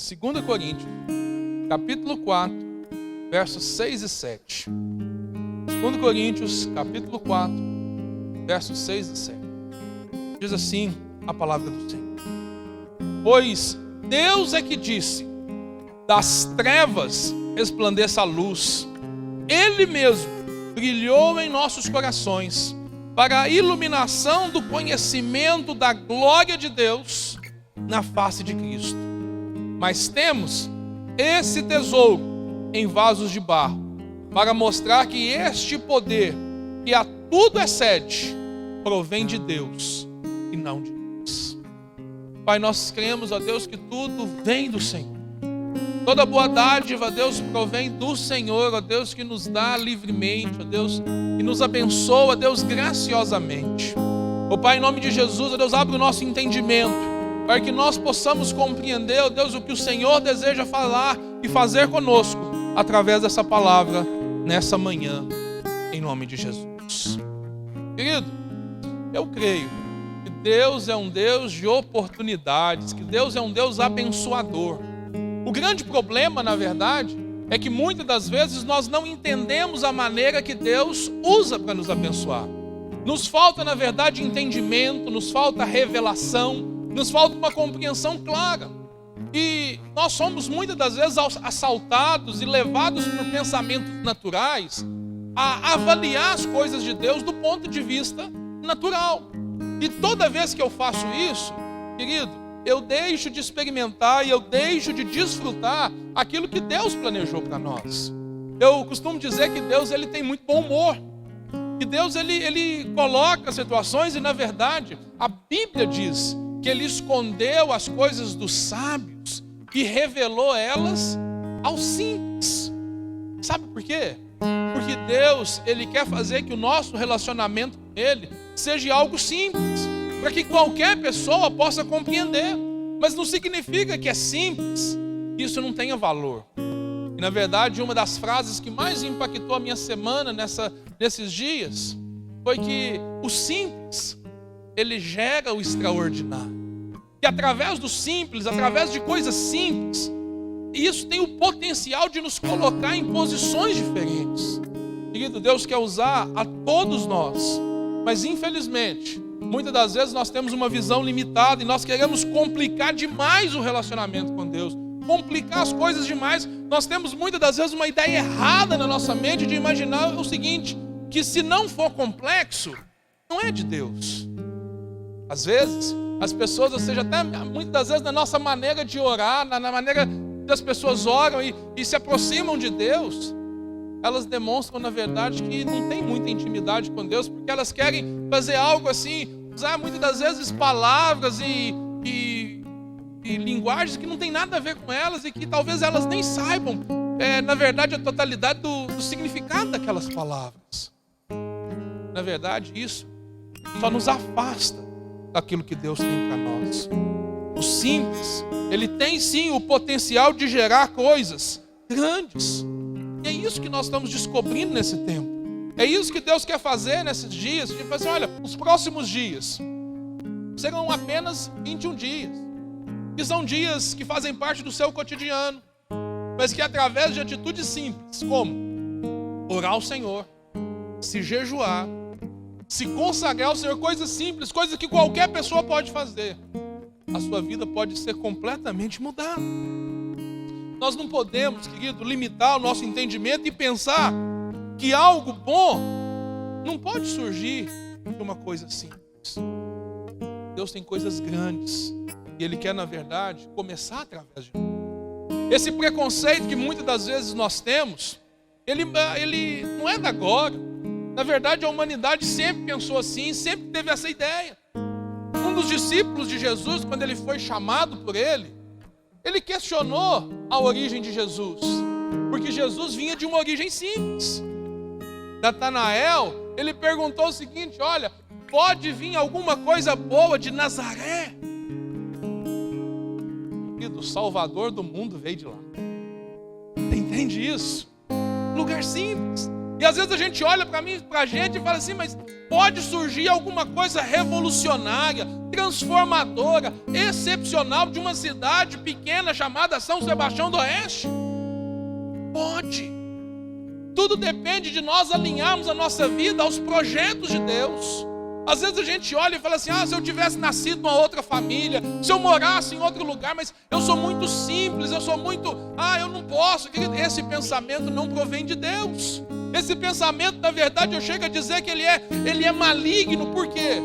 2 Coríntios, capítulo 4, versos 6 e 7. 2 Coríntios, capítulo 4, versos 6 e 7. Diz assim a palavra do Senhor. Pois Deus é que disse, das trevas resplandeça a luz. Ele mesmo brilhou em nossos corações para a iluminação do conhecimento da glória de Deus na face de Cristo. Mas temos esse tesouro em vasos de barro, para mostrar que este poder, que a tudo excede, provém de Deus e não de nós. Pai, nós cremos, ó Deus, que tudo vem do Senhor. Toda boa dádiva, Deus, provém do Senhor, ó Deus, que nos dá livremente, ó Deus, que nos abençoa, ó Deus, graciosamente. Ó Pai, em nome de Jesus, ó Deus, abre o nosso entendimento, para que nós possamos compreender, ó Deus, o que o Senhor deseja falar e fazer conosco, através dessa palavra, nessa manhã, em nome de Jesus. Querido, eu creio que Deus é um Deus de oportunidades, que Deus é um Deus abençoador. O grande problema, na verdade, é que muitas das vezes nós não entendemos a maneira que Deus usa para nos abençoar. Nos falta, na verdade, entendimento, nos falta revelação, nos falta uma compreensão clara. E nós somos muitas das vezes assaltados e levados por pensamentos naturais a avaliar as coisas de Deus do ponto de vista natural. E toda vez que eu faço isso, querido, eu deixo de experimentar e eu deixo de desfrutar aquilo que Deus planejou para nós. Eu costumo dizer que Deus ele tem muito bom humor. Que Deus ele coloca situações e, na verdade, a Bíblia diz que Ele escondeu as coisas dos sábios e revelou elas aos simples. Sabe por quê? Porque Deus, Ele quer fazer que o nosso relacionamento com Ele seja algo simples, para que qualquer pessoa possa compreender. Mas não significa que é simples, que isso não tenha valor. E, na verdade, uma das frases que mais impactou a minha semana nesses dias foi que o simples, ele gera o extraordinário. E através do simples, através de coisas simples, isso tem o potencial de nos colocar em posições diferentes. Querido, Deus quer usar a todos nós, mas infelizmente, muitas das vezes nós temos uma visão limitada e nós queremos complicar demais o relacionamento com Deus, complicar as coisas demais. Nós temos muitas das vezes uma ideia errada na nossa mente de imaginar o seguinte, que se não for complexo, não é de Deus. Às vezes, as pessoas, ou seja, até muitas das vezes na nossa maneira de orar, na maneira que as pessoas oram e se aproximam de Deus, elas demonstram, na verdade, que não tem muita intimidade com Deus, porque elas querem fazer algo assim, usar muitas das vezes palavras e linguagens que não tem nada a ver com elas e que talvez elas nem saibam, na verdade, a totalidade do significado daquelas palavras. Na verdade, isso só nos afasta daquilo que Deus tem para nós. O simples, ele tem sim o potencial de gerar coisas grandes. E é isso que nós estamos descobrindo nesse tempo. É isso que Deus quer fazer nesses dias. Ele fala assim, olha, os próximos dias serão apenas 21 dias. Que são dias que fazem parte do seu cotidiano, mas que através de atitudes simples, como orar ao Senhor, se jejuar, se consagrar ao Senhor, coisas simples, coisas que qualquer pessoa pode fazer, a sua vida pode ser completamente mudada. Nós não podemos, querido, limitar o nosso entendimento e pensar que algo bom não pode surgir de uma coisa simples. Deus tem coisas grandes e Ele quer, na verdade, começar através de nós. Esse preconceito que muitas das vezes nós temos, ele não é da agora. Na verdade, a humanidade sempre pensou assim, sempre teve essa ideia. Um dos discípulos de Jesus, quando ele foi chamado por ele questionou a origem de Jesus, porque Jesus vinha de uma origem simples. Natanael, ele perguntou o seguinte, olha, pode vir alguma coisa boa de Nazaré? E do Salvador do mundo veio de lá. Você entende isso? Lugar simples. E às vezes a gente olha para mim, para a gente e fala assim, mas pode surgir alguma coisa revolucionária, transformadora, excepcional de uma cidade pequena chamada São Sebastião do Oeste? Pode. Tudo depende de nós alinharmos a nossa vida aos projetos de Deus. Às vezes a gente olha e fala assim, se eu tivesse nascido numa outra família, se eu morasse em outro lugar, mas eu sou muito simples, eu sou muito, eu não posso. Esse pensamento não provém de Deus. Esse pensamento, na verdade, eu chego a dizer que ele é maligno. Por quê?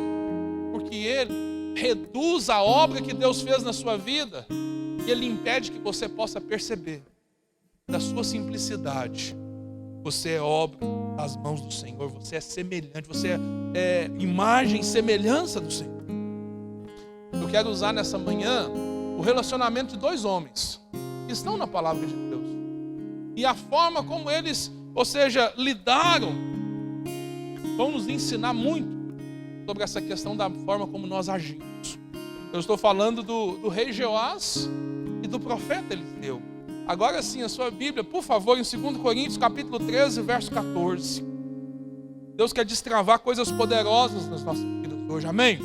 Porque ele reduz a obra que Deus fez na sua vida e ele impede que você possa perceber da sua simplicidade. Você é obra das mãos do Senhor, você é semelhante, você é imagem e semelhança do Senhor. Eu quero usar nessa manhã o relacionamento de dois homens que estão na palavra de Deus e a forma como eles, lidaram, vão nos ensinar muito sobre essa questão da forma como nós agimos. Eu estou falando do rei Jeoás e do profeta Eliseu. Agora sim, a sua Bíblia, por favor, em 2 Coríntios, capítulo 13, verso 14. Deus quer destravar coisas poderosas nas nossas vidas hoje, amém?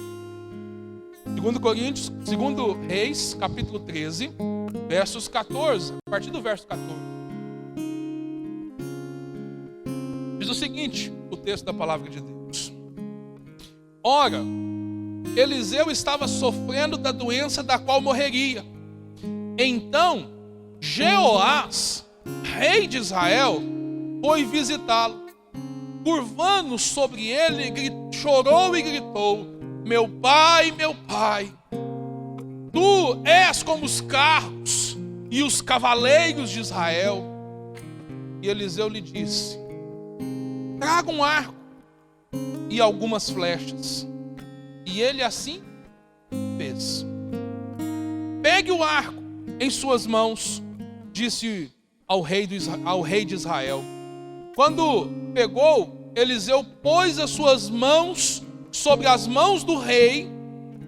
2 Reis, capítulo 13, versos 14, a partir do verso 14. Diz o seguinte, o texto da palavra de Deus. Ora, Eliseu estava sofrendo da doença da qual morreria. Então, Jeoás, rei de Israel, foi visitá-lo. Curvando sobre ele, chorou e gritou: meu pai, tu és como os carros e os cavaleiros de Israel. E Eliseu lhe disse: traga um arco e algumas flechas. E ele assim fez. Pegue o arco em suas mãos, disse ao rei de Israel. Quando pegou, Eliseu pôs as suas mãos sobre as mãos do rei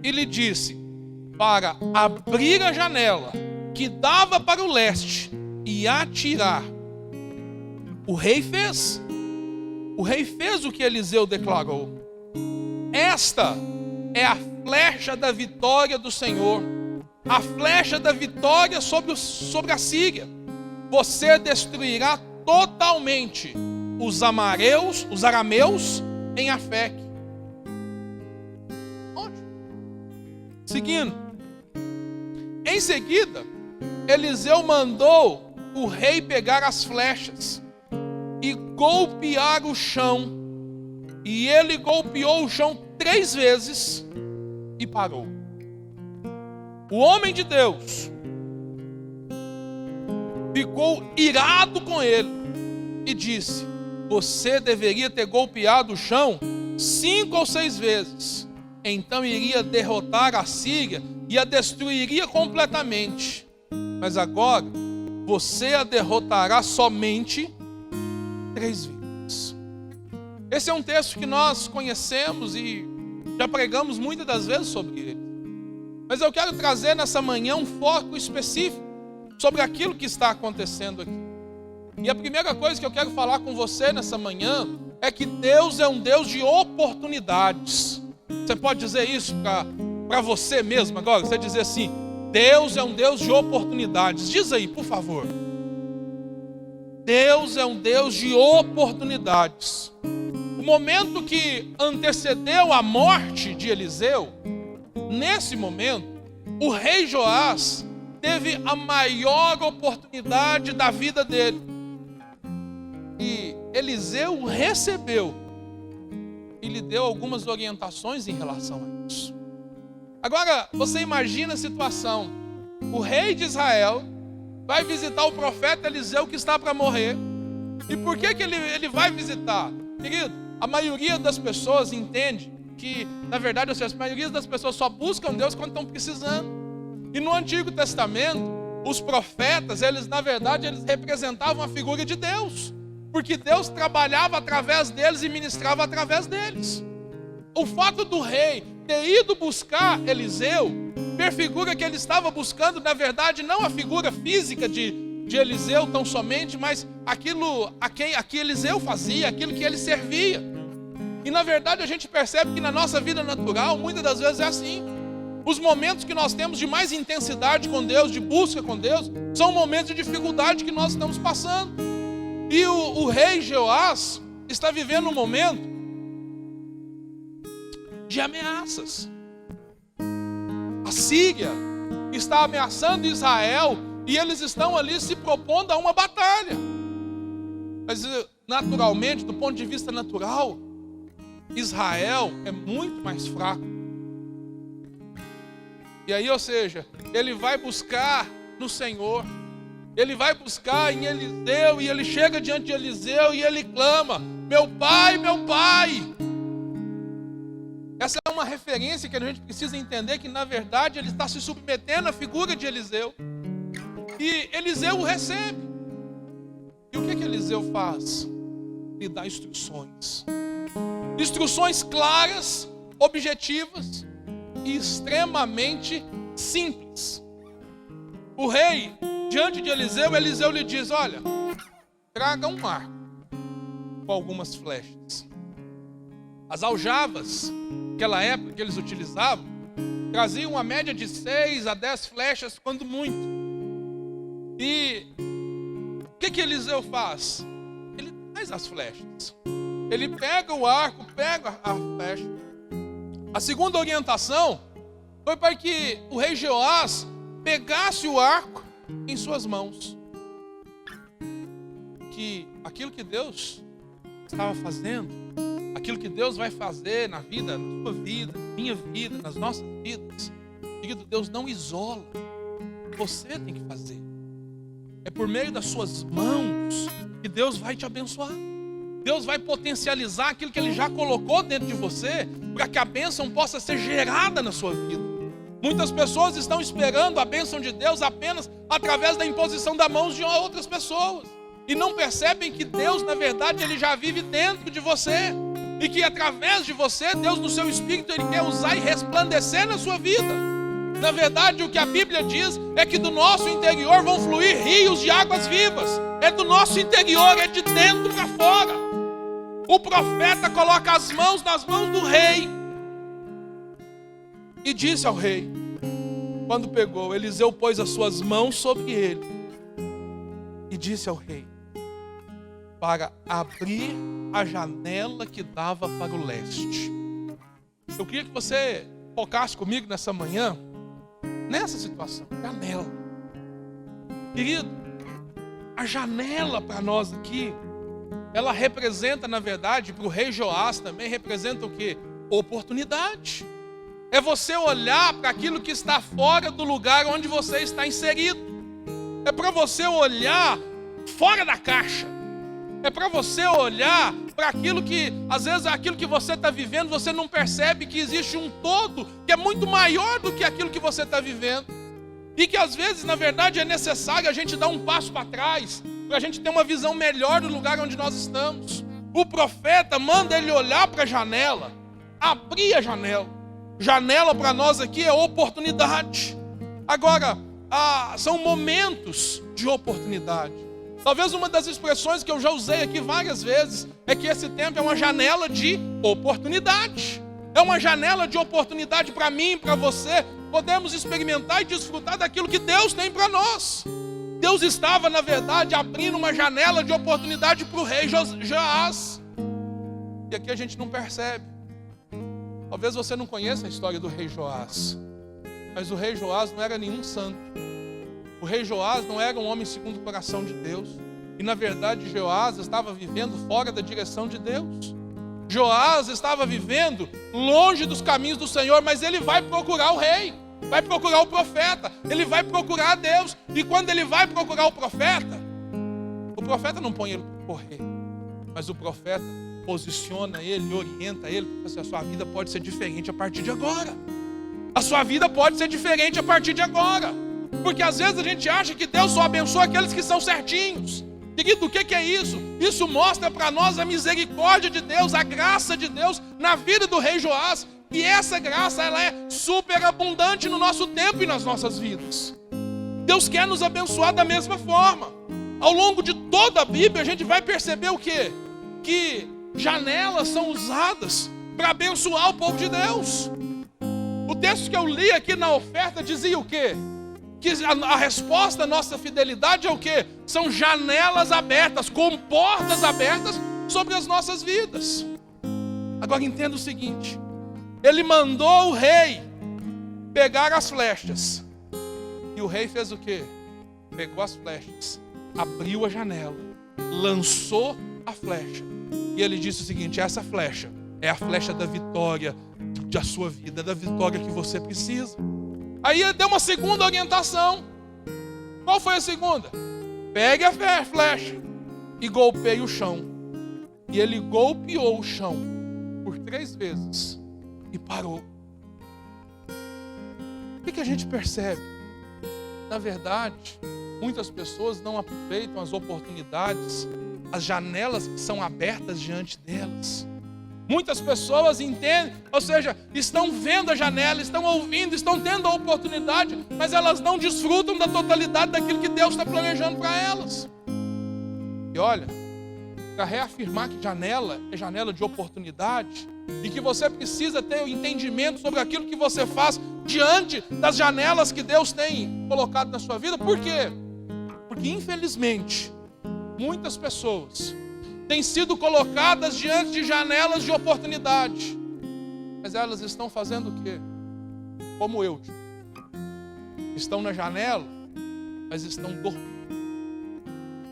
e lhe disse para abrir a janela que dava para o leste e atirar. O rei fez o que Eliseu declarou. Esta é a flecha da vitória do Senhor, a flecha da vitória sobre a Síria. Você destruirá totalmente os arameus em Afeque. Seguindo, em seguida, Eliseu mandou o rei pegar as flechas e golpear o chão. E ele golpeou o chão 3 vezes e parou. O homem de Deus ficou irado com ele e disse: você deveria ter golpeado o chão 5 ou 6 vezes. Então iria derrotar a Síria e a destruiria completamente. Mas agora você a derrotará somente 3 vezes. Esse é um texto que nós conhecemos e já pregamos muitas das vezes sobre ele. Mas eu quero trazer nessa manhã um foco específico sobre aquilo que está acontecendo aqui. E a primeira coisa que eu quero falar com você nessa manhã é que Deus é um Deus de oportunidades. Você pode dizer isso para você mesmo agora? Você dizer assim: Deus é um Deus de oportunidades. Diz aí, por favor. Deus é um Deus de oportunidades. O momento que antecedeu a morte de Eliseu, nesse momento, o rei Joás teve a maior oportunidade da vida dele. E Eliseu recebeu e lhe deu algumas orientações em relação a isso. Agora, você imagina a situação. O rei de Israel vai visitar o profeta Eliseu que está para morrer. E por que ele vai visitar? Querido, a maioria das pessoas entende que, na verdade, a maioria das pessoas só buscam Deus quando estão precisando. E no Antigo Testamento, os profetas, eles representavam a figura de Deus. Porque Deus trabalhava através deles e ministrava através deles. O fato do rei ter ido buscar Eliseu prefigura que ele estava buscando, na verdade, não a figura física de de Eliseu tão somente, mas aquilo a que Eliseu fazia, aquilo que ele servia. E na verdade a gente percebe que na nossa vida natural, muitas das vezes é assim. Os momentos que nós temos de mais intensidade com Deus, de busca com Deus, são momentos de dificuldade que nós estamos passando. E o rei Jeoás está vivendo um momento de ameaças. A Síria está ameaçando Israel e eles estão ali se propondo a uma batalha. Mas naturalmente, do ponto de vista natural, Israel é muito mais fraco. E aí, ou seja, ele vai buscar no Senhor, ele vai buscar em Eliseu, e ele chega diante de Eliseu e ele clama: meu pai, meu pai. Essa é uma referência que a gente precisa entender, que na verdade ele está se submetendo à figura de Eliseu. E Eliseu o recebe. E o que Eliseu faz? Lhe dá instruções. Instruções claras, objetivas e extremamente simples. O rei, diante de Eliseu, Eliseu lhe diz: olha, traga um arco com algumas flechas. As aljavas, naquela época que eles utilizavam, traziam uma média de 6 a 10 flechas, quando muito. E o que Eliseu faz? Ele traz as flechas. Ele pega o arco, pega a flecha. A segunda orientação foi para que o rei Jeoás pegasse o arco em suas mãos. Que aquilo que Deus estava fazendo, aquilo que Deus vai fazer na vida, na sua vida, na minha vida, nas nossas vidas, querido, Deus não isola. Você tem que fazer. É por meio das suas mãos que Deus vai te abençoar. Deus vai potencializar aquilo que Ele já colocou dentro de você, para que a bênção possa ser gerada na sua vida. Muitas pessoas estão esperando a bênção de Deus apenas através da imposição das mãos de outras pessoas. E não percebem que Deus, na verdade, Ele já vive dentro de você. E que através de você, Deus no seu Espírito, Ele quer usar e resplandecer na sua vida. Na verdade, o que a Bíblia diz é que do nosso interior vão fluir rios de águas vivas. É do nosso interior, é de dentro para fora. O profeta coloca as mãos nas mãos do rei e disse ao rei, quando pegou, Eliseu pôs as suas mãos sobre ele e disse ao rei para abrir a janela que dava para o leste. Eu queria que você focasse comigo nessa manhã, nessa situação, janela. Querido, a janela para nós aqui, ela representa, na verdade, para o rei Joás também, representa o quê? Oportunidade. É você olhar para aquilo que está fora do lugar onde você está inserido. É para você olhar fora da caixa. É para você olhar para aquilo que, às vezes, aquilo que você está vivendo, você não percebe que existe um todo que é muito maior do que aquilo que você está vivendo. E que, às vezes, na verdade, é necessário a gente dar um passo para trás, para a gente ter uma visão melhor do lugar onde nós estamos. O profeta manda ele olhar para a janela, abrir a janela. Janela para nós aqui é oportunidade. Agora, são momentos de oportunidade. Talvez uma das expressões que eu já usei aqui várias vezes é que esse tempo é uma janela de oportunidade. É uma janela de oportunidade para mim, para você. Podemos experimentar e desfrutar daquilo que Deus tem para nós. Deus estava, na verdade, abrindo uma janela de oportunidade para o rei Joás. E aqui a gente não percebe. Talvez você não conheça a história do rei Joás. Mas o rei Joás não era nenhum santo. O rei Joás não era um homem segundo o coração de Deus. E na verdade Joás estava vivendo fora da direção de Deus. Joás estava vivendo longe dos caminhos do Senhor. Mas ele vai procurar o rei, vai procurar o profeta, ele vai procurar a Deus. E quando ele vai procurar o profeta não põe ele para correr, mas o profeta posiciona ele, orienta ele, porque assim, a sua vida pode ser diferente a partir de agora. A sua vida pode ser diferente a partir de agora. Porque às vezes a gente acha que Deus só abençoa aqueles que são certinhos. Querido, o que é isso? Isso mostra para nós a misericórdia de Deus, a graça de Deus na vida do rei Joás. E essa graça, ela é super abundante no nosso tempo e nas nossas vidas. Deus quer nos abençoar da mesma forma. ao longo de toda a Bíblia, a gente vai perceber o quê? Que janelas são usadas para abençoar o povo de Deus. O texto que eu li aqui na oferta dizia o quê? Que a resposta à nossa fidelidade é o quê? São janelas abertas, com portas abertas sobre as nossas vidas. Agora entenda o seguinte: ele mandou o rei pegar as flechas. E o rei fez o quê? Pegou as flechas, abriu a janela, lançou a flecha. E ele disse o seguinte: essa flecha é a flecha da vitória da sua vida, da vitória que você precisa. Aí ele deu uma segunda orientação. Qual foi a segunda? Pegue a flecha e golpeie o chão. E ele golpeou o chão por 3 vezes e parou. O que a gente percebe? Na verdade, muitas pessoas não aproveitam as oportunidades, as janelas que são abertas diante delas. Muitas pessoas entendem, ou seja, estão vendo a janela, estão ouvindo, estão tendo a oportunidade, mas elas não desfrutam da totalidade daquilo que Deus está planejando para elas. E olha, para reafirmar que janela é janela de oportunidade, e que você precisa ter o entendimento sobre aquilo que você faz diante das janelas que Deus tem colocado na sua vida. Por quê? Porque infelizmente muitas pessoas têm sido colocadas diante de janelas de oportunidade, mas elas estão fazendo o quê? Como eu. Estão na janela, mas estão dormindo.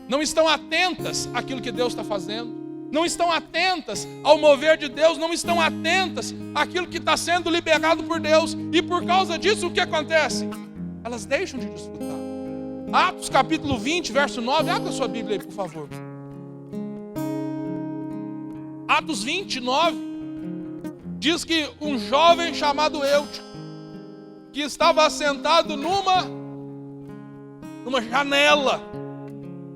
Não estão atentas àquilo que Deus está fazendo. Não estão atentas ao mover de Deus. Não estão atentas àquilo que está sendo liberado por Deus. E por causa disso, o que acontece? Elas deixam de desfrutar. Atos capítulo 20, verso 9. Abra a sua Bíblia aí, por favor. Atos 29 diz que um jovem chamado Eutico, que estava assentado numa janela,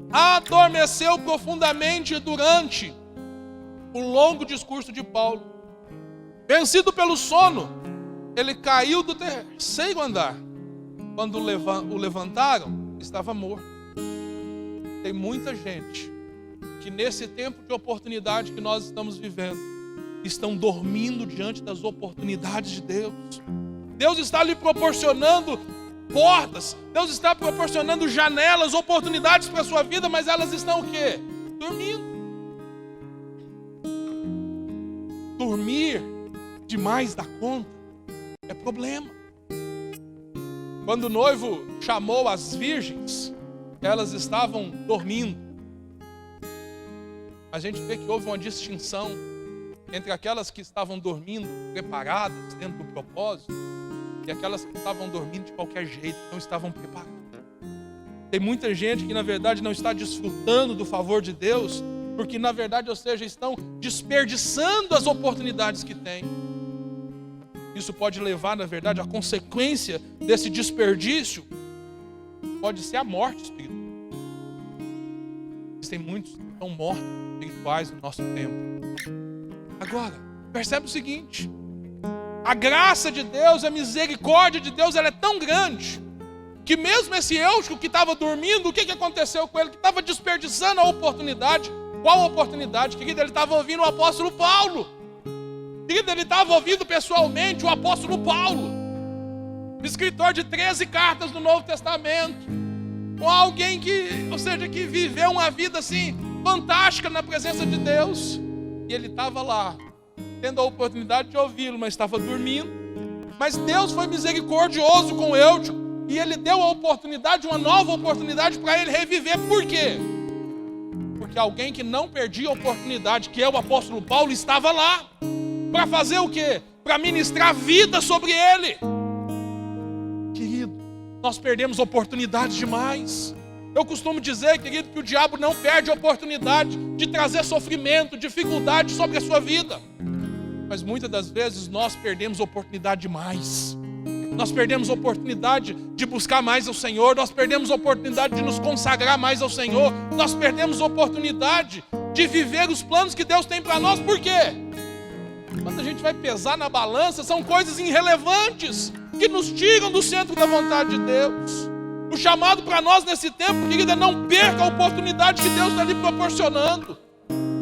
adormeceu profundamente durante o longo discurso de Paulo. Vencido pelo sono, ele caiu do 3º andar. Quando o levantaram, estava morto. Tem muita gente que nesse tempo de oportunidade que nós estamos vivendo, estão dormindo diante das oportunidades de Deus. Deus está lhe proporcionando portas, Deus está proporcionando janelas, oportunidades para a sua vida, mas elas estão o quê? Dormindo. Dormir demais da conta é problema. Quando o noivo chamou as virgens, elas estavam dormindo. A gente vê que houve uma distinção entre aquelas que estavam dormindo preparadas dentro do propósito e aquelas que estavam dormindo de qualquer jeito, não estavam preparadas. Tem muita gente que na verdade não está desfrutando do favor de Deus, porque na verdade, ou seja, estão desperdiçando as oportunidades que têm. Isso pode levar, na verdade, a consequência desse desperdício pode ser a morte espiritual. Existem muitos que estão mortos espirituais no nosso tempo. Agora, percebe o seguinte: a graça de Deus, a misericórdia de Deus, ela é tão grande, que mesmo esse Eutico que estava dormindo, o que aconteceu com ele? Que estava desperdiçando a oportunidade. Qual oportunidade? Querido, ele estava ouvindo o apóstolo Paulo. Querido, ele estava ouvindo pessoalmente o apóstolo Paulo, escritor de 13 cartas do Novo Testamento, com alguém que, ou seja, que viveu uma vida assim, fantástica na presença de Deus. E ele estava lá, tendo a oportunidade de ouvi-lo, mas estava dormindo. Mas Deus foi misericordioso com Eutico, e ele deu a oportunidade, uma nova oportunidade para ele reviver. Por quê? Porque alguém que não perdia a oportunidade, que é o apóstolo Paulo, estava lá. Para fazer o quê? Para ministrar vida sobre ele. Querido, nós perdemos oportunidades demais. Eu costumo dizer, querido, que o diabo não perde a oportunidade de trazer sofrimento, dificuldade sobre a sua vida. Mas muitas das vezes nós perdemos oportunidade demais. Nós perdemos a oportunidade de buscar mais ao Senhor. Nós perdemos a oportunidade de nos consagrar mais ao Senhor. Nós perdemos a oportunidade de viver os planos que Deus tem para nós. Por quê? Quando a gente vai pesar na balança, são coisas irrelevantes que nos tiram do centro da vontade de Deus. O chamado para nós nesse tempo, querida, não perca a oportunidade que Deus está lhe proporcionando.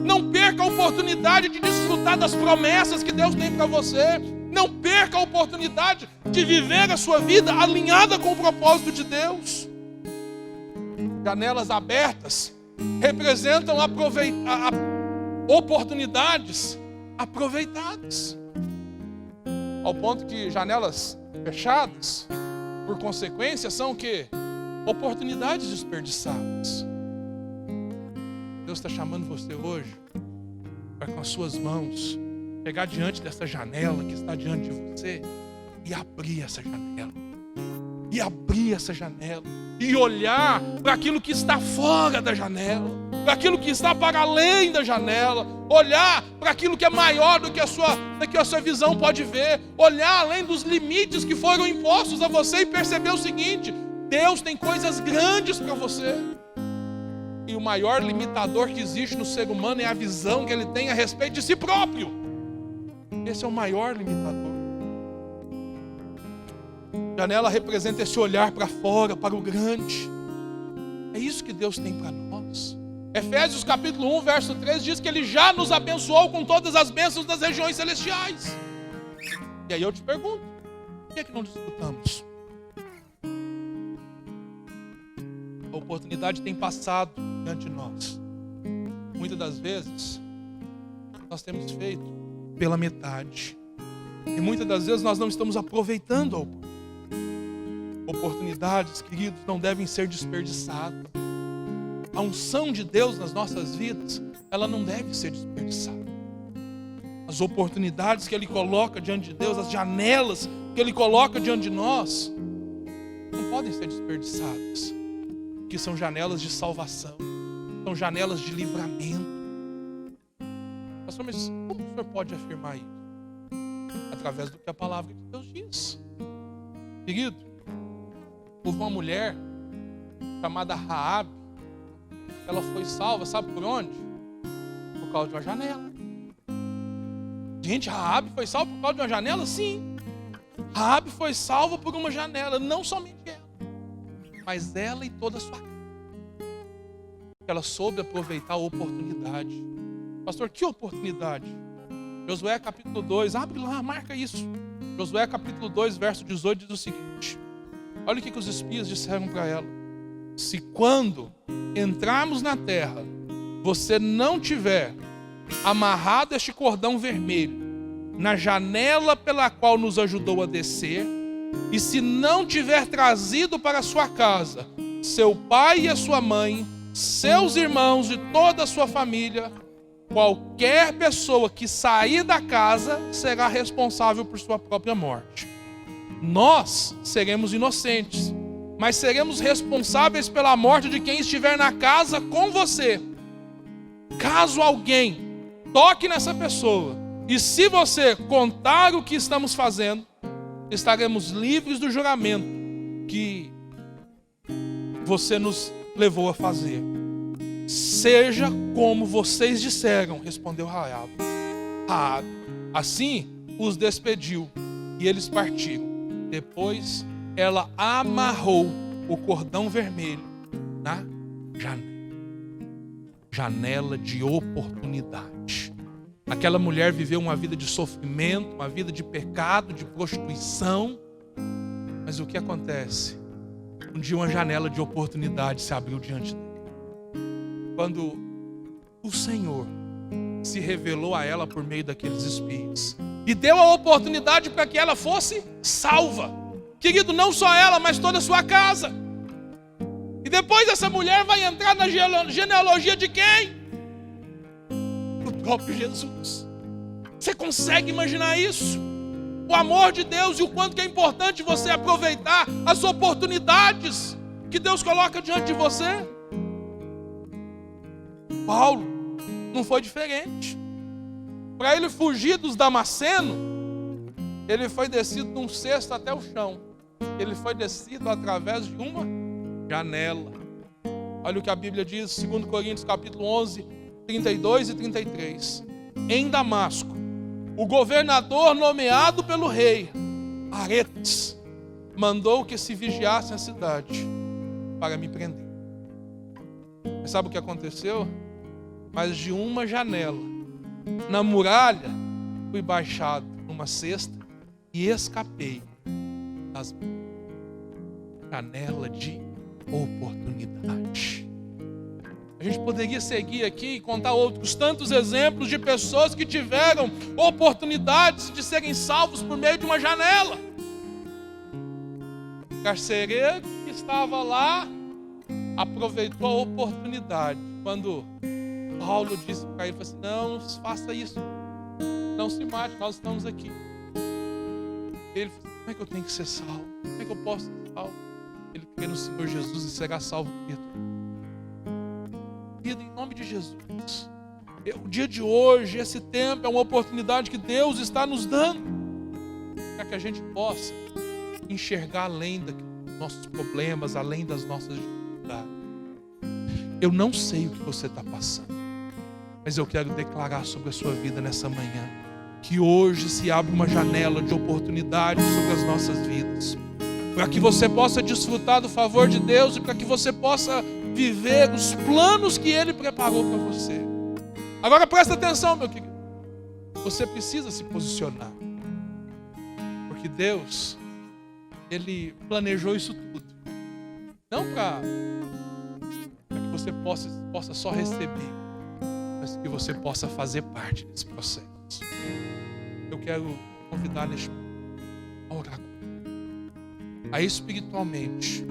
Não perca a oportunidade de desfrutar das promessas que Deus tem para você. Não perca a oportunidade de viver a sua vida alinhada com o propósito de Deus. Janelas abertas representam oportunidades aproveitadas. Ao ponto que janelas fechadas, por consequência, são o quê? Oportunidades desperdiçadas. Deus está chamando você hoje para, com as suas mãos, pegar diante dessa janela que está diante de você e abrir essa janela. E abrir essa janela. E olhar para aquilo que está fora da janela. Para aquilo que está para além da janela. Olhar para aquilo que é maior do que a sua visão pode ver. Olhar além dos limites que foram impostos a você e perceber o seguinte: Deus tem coisas grandes para você. E o maior limitador que existe no ser humano é a visão que ele tem a respeito de si próprio. Esse é o maior limitador. Janela representa esse olhar para fora, para o grande. É isso que Deus tem para nós. Efésios capítulo 1, verso 3 diz que Ele já nos abençoou com todas as bênçãos das regiões celestiais. E aí eu te pergunto, por que é que não desfrutamos? A oportunidade tem passado diante de nós. Muitas das vezes, nós temos feito pela metade. E muitas das vezes nós não estamos aproveitando a oportunidade. Oportunidades, queridos, não devem ser desperdiçadas. A unção de Deus nas nossas vidas, ela não deve ser desperdiçada. As oportunidades que Ele coloca diante de Deus, as janelas que Ele coloca diante de nós, não podem ser desperdiçadas. Que são janelas de salvação, são janelas de livramento. Pastor, mas como o senhor pode afirmar isso? Através do que a palavra de Deus diz. Querido, houve uma mulher chamada Raabe. Ela foi salva, sabe por onde? Por causa de uma janela. Gente, Raabe foi salva por causa de uma janela? Sim. Raabe foi salva por uma janela, não somente ela, mas ela e toda a sua casa. Ela soube aproveitar a oportunidade. Pastor, que oportunidade? Josué capítulo 2, abre lá, marca isso. Josué capítulo 2, verso 18 diz o seguinte: olha o que os espias disseram para ela: se quando entrarmos na terra, você não tiver amarrado este cordão vermelho na janela pela qual nos ajudou a descer, e se não tiver trazido para a sua casa seu pai e a sua mãe, seus irmãos e toda a sua família, qualquer pessoa que sair da casa será responsável por sua própria morte. Nós seremos inocentes, mas seremos responsáveis pela morte de quem estiver na casa com você. Caso alguém toque nessa pessoa, e se você contar o que estamos fazendo, estaremos livres do juramento que você nos levou a fazer. Seja como vocês disseram, respondeu Raabe. Assim os despediu e eles partiram. Depois ela amarrou o cordão vermelho na janela de oportunidade. Aquela mulher viveu uma vida de sofrimento, uma vida de pecado, de prostituição. Mas o que acontece? Um dia uma janela de oportunidade se abriu diante dela. Quando o Senhor se revelou a ela por meio daqueles espias e deu a oportunidade para que ela fosse salva. Querido, não só ela, mas toda a sua casa. E depois essa mulher vai entrar na genealogia de quem? Do próprio Jesus. Você consegue imaginar isso? O amor de Deus e o quanto que é importante você aproveitar as oportunidades que Deus coloca diante de você. Paulo não foi diferente. Para ele fugir dos damascenos, ele foi descido de um cesto até o chão. Ele foi descido através de uma janela. Olha o que a Bíblia diz, 2 Coríntios capítulo 11, 32 e 33. Em Damasco, o governador nomeado pelo rei, Aretas, mandou que se vigiasse a cidade. para me prender. Mas sabe o que aconteceu? Mas de uma janela na muralha fui baixado numa cesta e escapei das janela de oportunidade. A gente poderia seguir aqui e contar outros tantos exemplos de pessoas que tiveram oportunidades de serem salvos por meio de uma janela. O carcereiro que estava lá aproveitou a oportunidade. Quando Paulo disse para ele, assim, não faça isso, não se mate, nós estamos aqui. Ele falou, como é que eu tenho que ser salvo? Como é que eu posso ser salvo? Ele crê no Senhor Jesus e será salvo perdoado. Em nome de Jesus, o dia de hoje, esse tempo é uma oportunidade que Deus está nos dando para que a gente possa enxergar além dos nossos problemas, além das nossas dificuldades. Eu não sei o que você está passando, mas eu quero declarar sobre a sua vida nessa manhã que hoje se abre uma janela de oportunidade sobre as nossas vidas, para que você possa desfrutar do favor de Deus e para que você possa viver os planos que Ele preparou para você. Agora presta atenção, meu querido. Você precisa se posicionar, porque Deus, Ele planejou isso tudo, não para que você possa só receber, mas que você possa fazer parte desse processo. Eu quero convidar neste momento a orar, a espiritualmente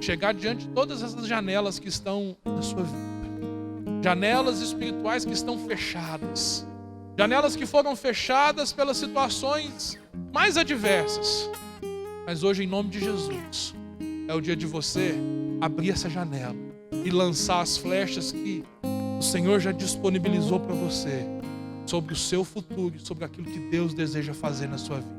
chegar diante de todas essas janelas que estão na sua vida, janelas espirituais que estão fechadas, janelas que foram fechadas pelas situações mais adversas, mas hoje, em nome de Jesus, é o dia de você abrir essa janela e lançar as flechas que o Senhor já disponibilizou para você sobre o seu futuro e sobre aquilo que Deus deseja fazer na sua vida.